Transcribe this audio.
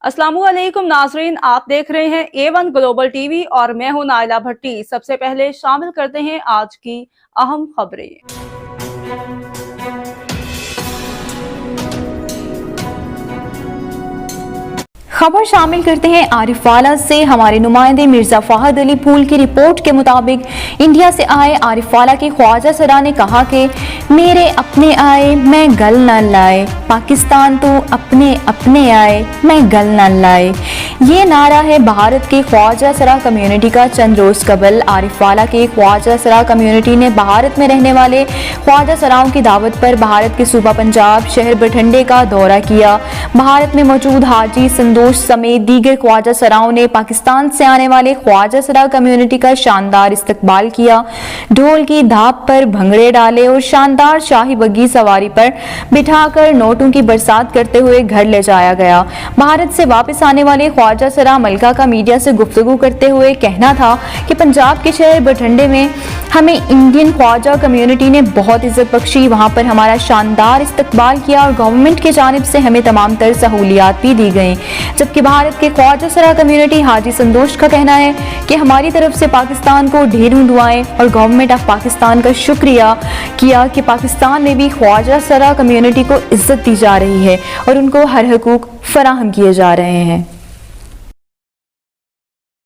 अस्सलामुअलैकुम नाजरीन, आप देख रहे हैं A1 ग्लोबल टीवी और मैं हूं नाइला भट्टी। सबसे पहले शामिल करते हैं आज की अहम खबरें। खबर शामिल करते हैं आरिफवाला से। हमारे नुमाइंदे मिर्जा फहद अली पूल की रिपोर्ट के मुताबिक इंडिया से आए आरिफवाला के ख्वाजा सरा ने कहा कि मेरे अपने आए मैं गल न लाए, पाकिस्तान तो अपने अपने आए मैं गल न लाए। ये नारा है भारत के ख्वाजा सरा कम्युनिटी का। चंद रोज कबल आरिफवाला के ख्वाजा सरा कम्युनिटी ने भारत में रहने वाले ख्वाजा सराओं की दावत पर भारत के सूबा पंजाब शहर बठिंडे का दौरा किया। भारत में मौजूद हाजी संदोष समेत दीगर ख्वाजा सराओं ने पाकिस्तान से आने वाले ख्वाजा सरा कम्युनिटी का शानदार इस्तकबाल किया। ढोल की धाप पर भंगड़े डाले और शानदार शाही बग्गी सवारी पर बिठाकर नोटों की बरसात करते हुए घर ले जाया गया। भारत से वापस आने वाले ख्वाजा सरा मलका का मीडिया से गुफ्तगू करते हुए कहना था कि पंजाब के शहर बठिंडे में हमें इंडियन ख्वाजा कम्युनिटी ने बहुत इज्जत बख्शी, वहाँ पर हमारा शानदार इस्तकबाल किया और गवर्नमेंट की जानिब से हमें तमाम तर सहूलियात भी दी गई। जबकि भारत के ख्वाजा सरा कम्युनिटी हाजी संदोष का कहना है कि हमारी तरफ से पाकिस्तान को ढेरों दुआएं और गवर्नमेंट ऑफ पाकिस्तान का शुक्रिया किया कि पाकिस्तान में भी ख्वाजा सरा कम्युनिटी को इज्जत दी जा रही है और उनको हर हकूक फराहम किए जा रहे हैं।